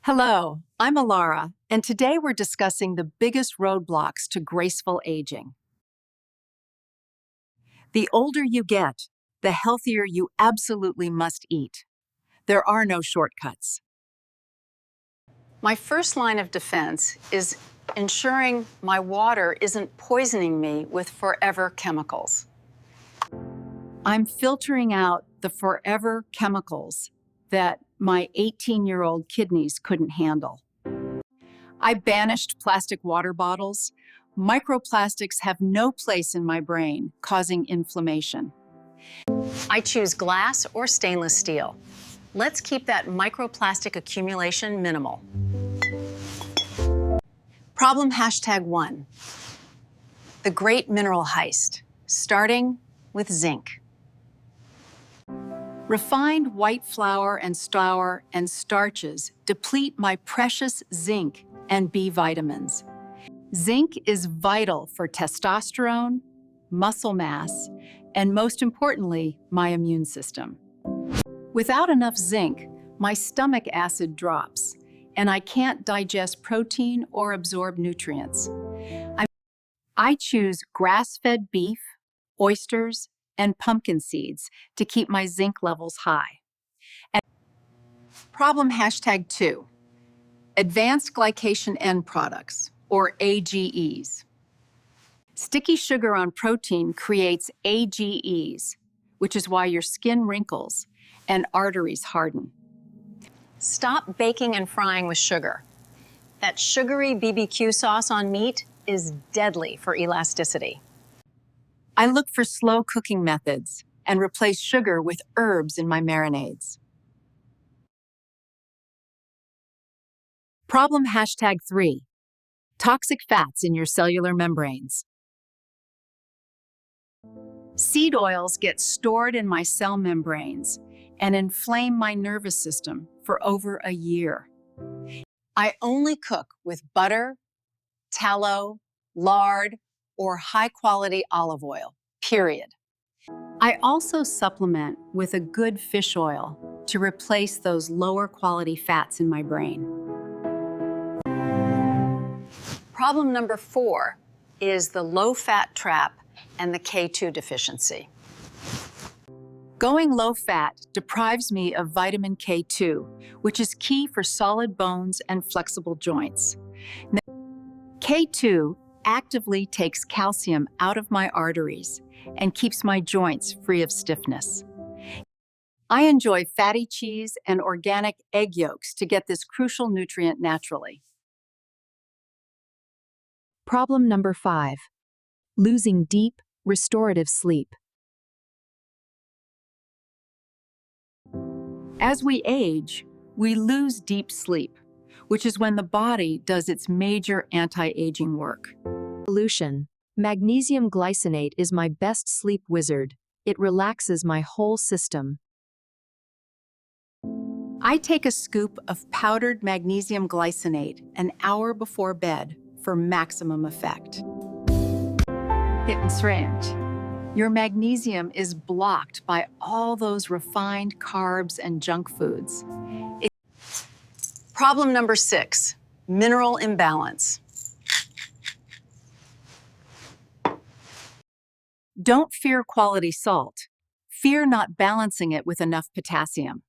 Hello, I'm Alara, and today we're discussing the biggest roadblocks to graceful aging. The older you get, the healthier you absolutely must eat. There are no shortcuts. My first line of defense is ensuring my water isn't poisoning me with forever chemicals. I'm filtering out the forever chemicals that my 18-year-old kidneys couldn't handle. I banished plastic water bottles. Microplastics have no place in my brain, causing inflammation. I choose glass or stainless steel. Let's keep that microplastic accumulation minimal. Problem #1, the great mineral heist, starting with zinc. Refined white flour and starches deplete my precious zinc and B vitamins. Zinc is vital for testosterone, muscle mass, and most importantly, my immune system. Without enough zinc, my stomach acid drops, and I can't digest protein or absorb nutrients. I choose grass-fed beef, oysters, and pumpkin seeds to keep my zinc levels high. And problem #2, advanced glycation end products, or AGEs. Sticky sugar on protein creates AGEs, which is why your skin wrinkles and arteries harden. Stop baking and frying with sugar. That sugary BBQ sauce on meat is deadly for elasticity. I look for slow cooking methods and replace sugar with herbs in my marinades. Problem #3, toxic fats in your cellular membranes. Seed oils get stored in my cell membranes and inflame my nervous system for over a year. I only cook with butter, tallow, lard, or high-quality olive oil, period. I also supplement with a good fish oil to replace those lower-quality fats in my brain. Problem #4 is the low-fat trap and the K2 deficiency. Going low-fat deprives me of vitamin K2, which is key for solid bones and flexible joints. K2 actively takes calcium out of my arteries and keeps my joints free of stiffness. I enjoy fatty cheese and organic egg yolks to get this crucial nutrient naturally. Problem #5, losing deep, restorative sleep. As we age, we lose deep sleep, which is when the body does its major anti-aging work. Solution: magnesium glycinate is my best sleep wizard. It relaxes my whole system. I take a scoop of powdered magnesium glycinate an hour before bed for maximum effect. It's range. Your magnesium is blocked by all those refined carbs and junk foods. Problem #6, mineral imbalance. Don't fear quality salt. Fear not balancing it with enough potassium.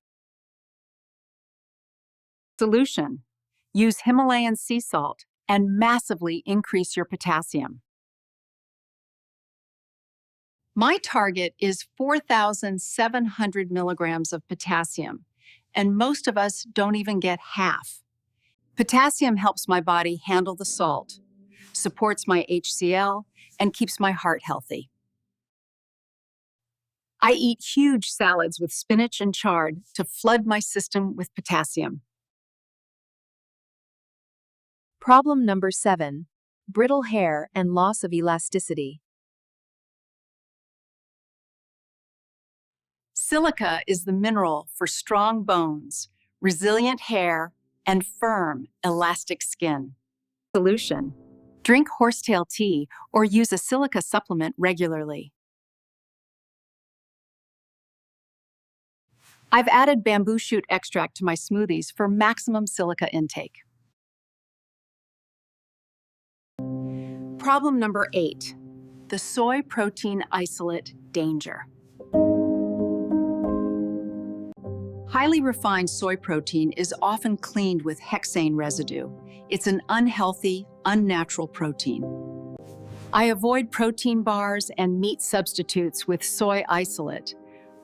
Solution: use Himalayan sea salt and massively increase your potassium. My target is 4,700 milligrams of potassium, and most of us don't even get half. Potassium helps my body handle the salt, supports my HCl, and keeps my heart healthy. I eat huge salads with spinach and chard to flood my system with potassium. Problem #7, brittle hair and loss of elasticity. Silica is the mineral for strong bones, resilient hair, and firm, elastic skin. Solution: drink horsetail tea or use a silica supplement regularly. I've added bamboo shoot extract to my smoothies for maximum silica intake. Problem number 8, the soy protein isolate danger. Highly refined soy protein is often cleaned with hexane residue. It's an unhealthy, unnatural protein. I avoid protein bars and meat substitutes with soy isolate.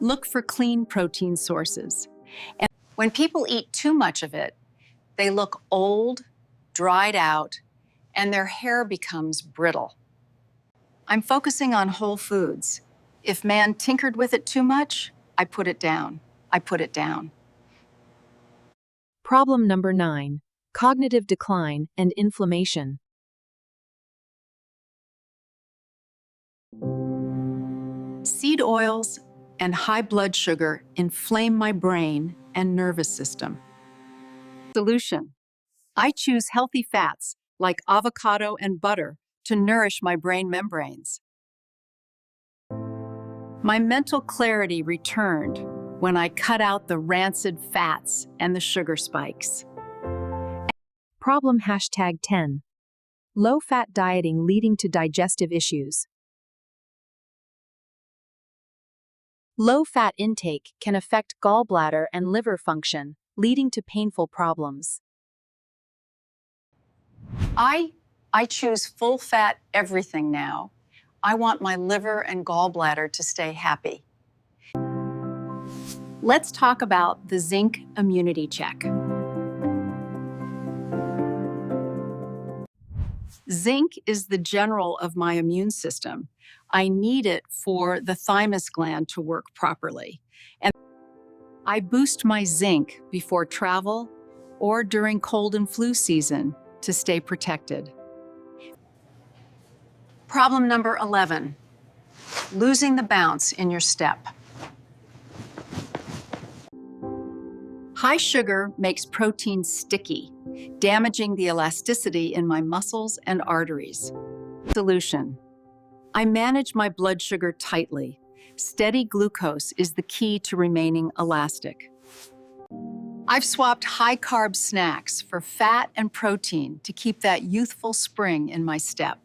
Look for clean protein sources. And when people eat too much of it, they look old, dried out, and their hair becomes brittle. I'm focusing on whole foods. If man tinkered with it too much, I put it down. I put it down. Problem number 9, cognitive decline and inflammation. Seed oils and high blood sugar inflame my brain and nervous system. Solution: I choose healthy fats like avocado and butter to nourish my brain membranes. My mental clarity returned when I cut out the rancid fats and the sugar spikes. Problem #10, low-fat dieting leading to digestive issues. Low-fat intake can affect gallbladder and liver function, leading to painful problems. I choose full-fat everything now. I want my liver and gallbladder to stay happy. Let's talk about the zinc immunity check. Zinc is the general of my immune system. I need it for the thymus gland to work properly. And I boost my zinc before travel or during cold and flu season to stay protected. Problem number 11, losing the bounce in your step. High sugar makes protein sticky, damaging the elasticity in my muscles and arteries. Solution: I manage my blood sugar tightly. Steady glucose is the key to remaining elastic. I've swapped high-carb snacks for fat and protein to keep that youthful spring in my step.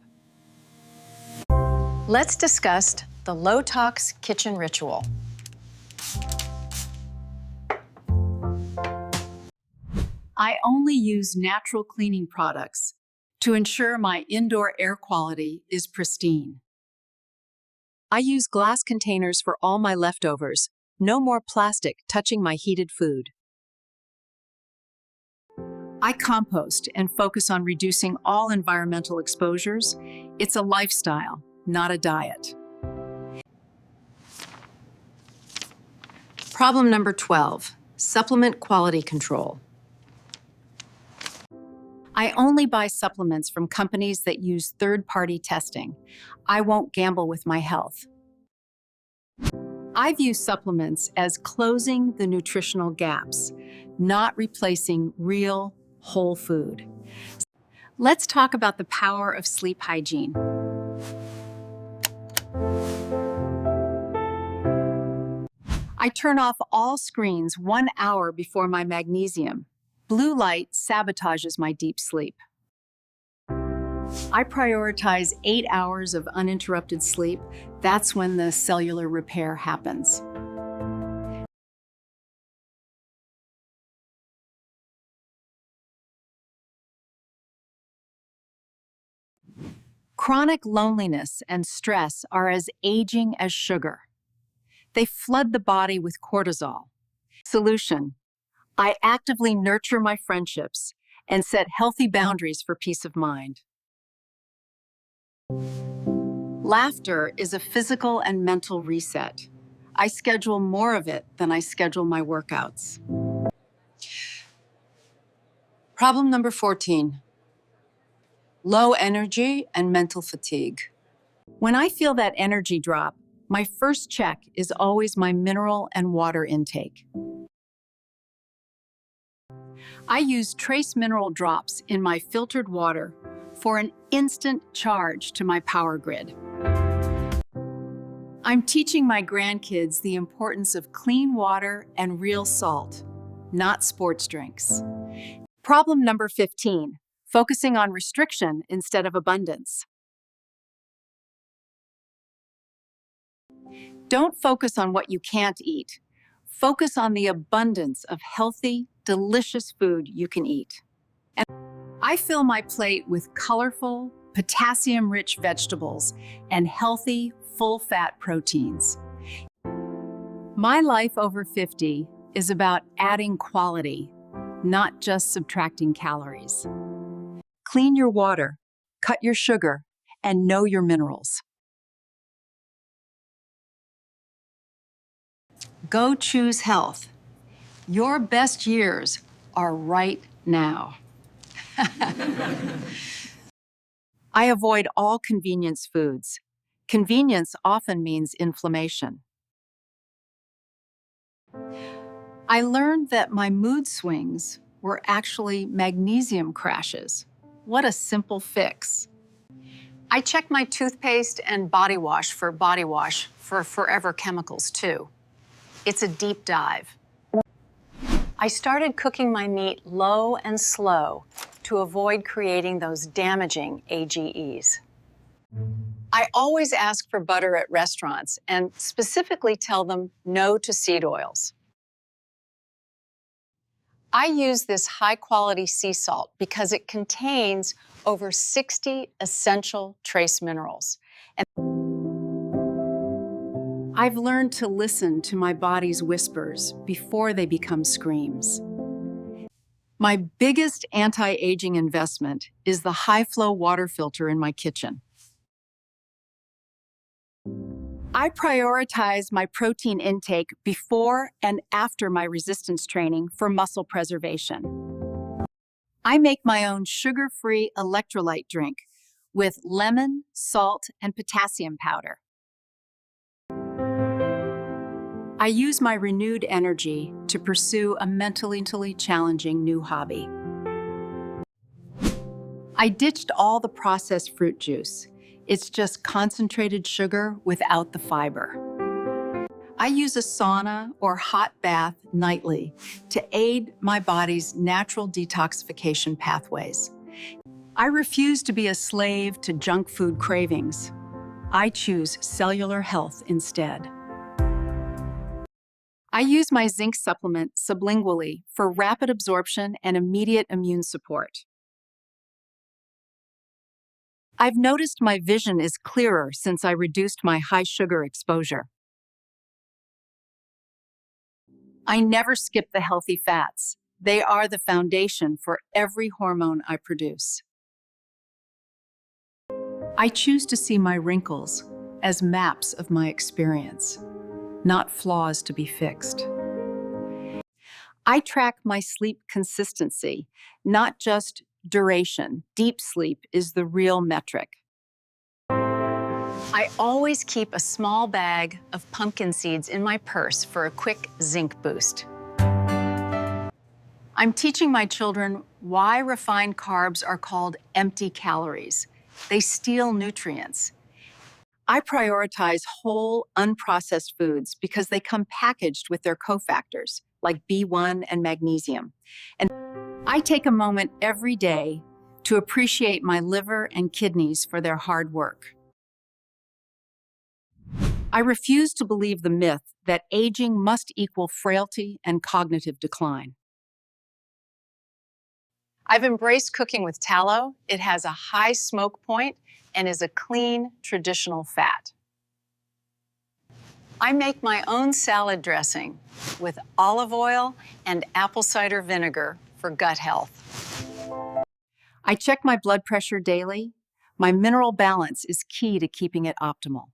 Let's discuss the low-tox kitchen ritual. I only use natural cleaning products to ensure my indoor air quality is pristine. I use glass containers for all my leftovers. No more plastic touching my heated food. I compost and focus on reducing all environmental exposures. It's a lifestyle, not a diet. Problem number 12, supplement quality control. I only buy supplements from companies that use third-party testing. I won't gamble with my health. I view supplements as closing the nutritional gaps, not replacing real, whole food. Let's talk about the power of sleep hygiene. I turn off all screens 1 hour before my magnesium. Blue light sabotages my deep sleep. I prioritize 8 hours of uninterrupted sleep. That's when the cellular repair happens. Chronic loneliness and stress are as aging as sugar. They flood the body with cortisol. Solution: I actively nurture my friendships and set healthy boundaries for peace of mind. Laughter is a physical and mental reset. I schedule more of it than I schedule my workouts. Problem number 14, low energy and mental fatigue. When I feel that energy drop, my first check is always my mineral and water intake. I use trace mineral drops in my filtered water for an instant charge to my power grid. I'm teaching my grandkids the importance of clean water and real salt, not sports drinks. Problem number 15, focusing on restriction instead of abundance. Don't focus on what you can't eat. Focus on the abundance of healthy, delicious food you can eat. And I fill my plate with colorful, potassium-rich vegetables and healthy, full-fat proteins. My life over 50 is about adding quality, not just subtracting calories. Clean your water, cut your sugar, and know your minerals. Go choose health. Your best years are right now. I avoid all convenience foods. Convenience often means inflammation. I learned that my mood swings were actually magnesium crashes. What a simple fix. I check my toothpaste and body wash for forever chemicals too. It's a deep dive. I started cooking my meat low and slow to avoid creating those damaging AGEs. I always ask for butter at restaurants and specifically tell them no to seed oils. I use this high-quality sea salt because it contains over 60 essential trace minerals. And I've learned to listen to my body's whispers before they become screams. My biggest anti-aging investment is the high-flow water filter in my kitchen. I prioritize my protein intake before and after my resistance training for muscle preservation. I make my own sugar-free electrolyte drink with lemon, salt, and potassium powder. I use my renewed energy to pursue a mentally challenging new hobby. I ditched all the processed fruit juice. It's just concentrated sugar without the fiber. I use a sauna or hot bath nightly to aid my body's natural detoxification pathways. I refuse to be a slave to junk food cravings. I choose cellular health instead. I use my zinc supplement sublingually for rapid absorption and immediate immune support. I've noticed my vision is clearer since I reduced my high sugar exposure. I never skip the healthy fats. They are the foundation for every hormone I produce. I choose to see my wrinkles as maps of my experience, not flaws to be fixed. I track my sleep consistency, not just duration. Deep sleep is the real metric. I always keep a small bag of pumpkin seeds in my purse for a quick zinc boost. I'm teaching my children why refined carbs are called empty calories. They steal nutrients. I prioritize whole, unprocessed foods because they come packaged with their cofactors, like B1 and magnesium. And I take a moment every day to appreciate my liver and kidneys for their hard work. I refuse to believe the myth that aging must equal frailty and cognitive decline. I've embraced cooking with tallow. It has a high smoke point and is a clean, traditional fat. I make my own salad dressing with olive oil and apple cider vinegar for gut health. I check my blood pressure daily. My mineral balance is key to keeping it optimal.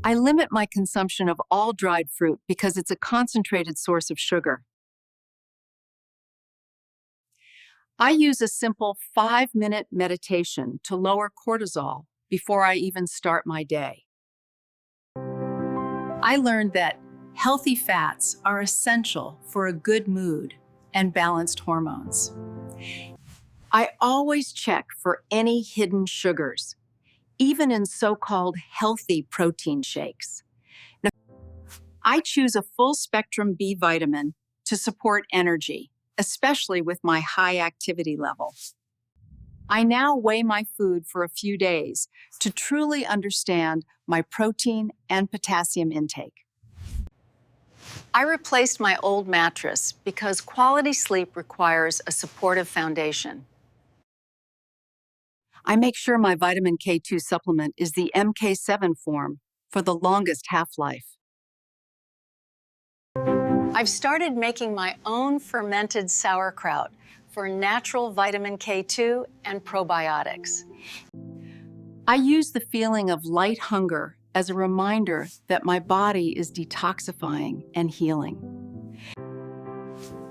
I limit my consumption of all dried fruit because it's a concentrated source of sugar. I use a simple 5-minute meditation to lower cortisol before I even start my day. I learned that healthy fats are essential for a good mood and balanced hormones. I always check for any hidden sugars. even in so-called healthy protein shakes. Now, I choose a full-spectrum B vitamin to support energy, especially with my high activity level. I now weigh my food for a few days to truly understand my protein and potassium intake. I replaced my old mattress because quality sleep requires a supportive foundation. I make sure my vitamin K2 supplement is the MK7 form for the longest half-life. I've started making my own fermented sauerkraut for natural vitamin K2 and probiotics. I use the feeling of light hunger as a reminder that my body is detoxifying and healing.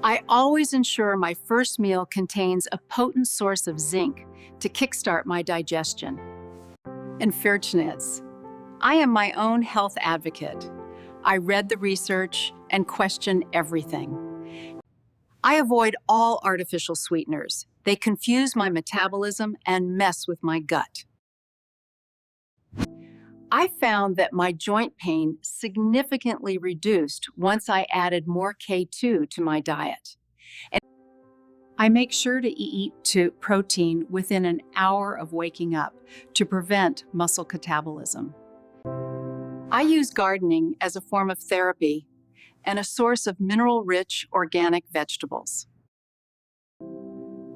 I always ensure my first meal contains a potent source of zinc to kickstart my digestion. In fairness, I am my own health advocate. I read the research and question everything. I avoid all artificial sweeteners. They confuse my metabolism and mess with my gut. I found that my joint pain significantly reduced once I added more K2 to my diet. And I make sure to eat protein within an hour of waking up to prevent muscle catabolism. I use gardening as a form of therapy and a source of mineral-rich organic vegetables.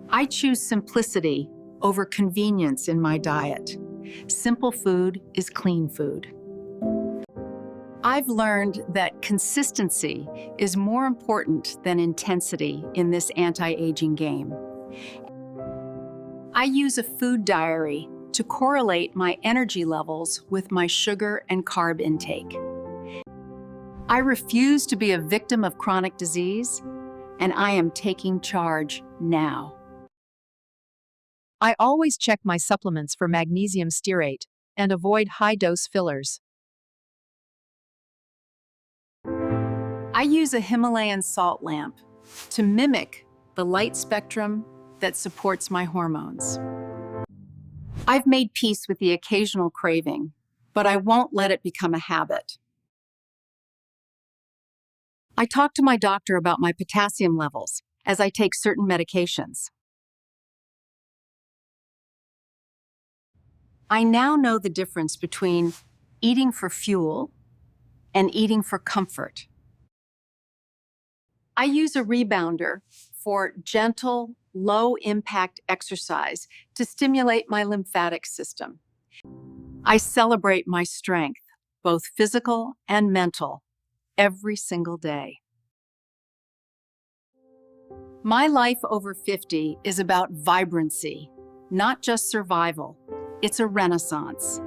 I choose simplicity over convenience in my diet. Simple food is clean food. I've learned that consistency is more important than intensity in this anti-aging game. I use a food diary to correlate my energy levels with my sugar and carb intake. I refuse to be a victim of chronic disease, and I am taking charge now. I always check my supplements for magnesium stearate and avoid high-dose fillers. I use a Himalayan salt lamp to mimic the light spectrum that supports my hormones. I've made peace with the occasional craving, but I won't let it become a habit. I talk to my doctor about my potassium levels as I take certain medications. I now know the difference between eating for fuel and eating for comfort. I use a rebounder for gentle, low-impact exercise to stimulate my lymphatic system. I celebrate my strength, both physical and mental, every single day. My life over 50 is about vibrancy, not just survival. It's a renaissance.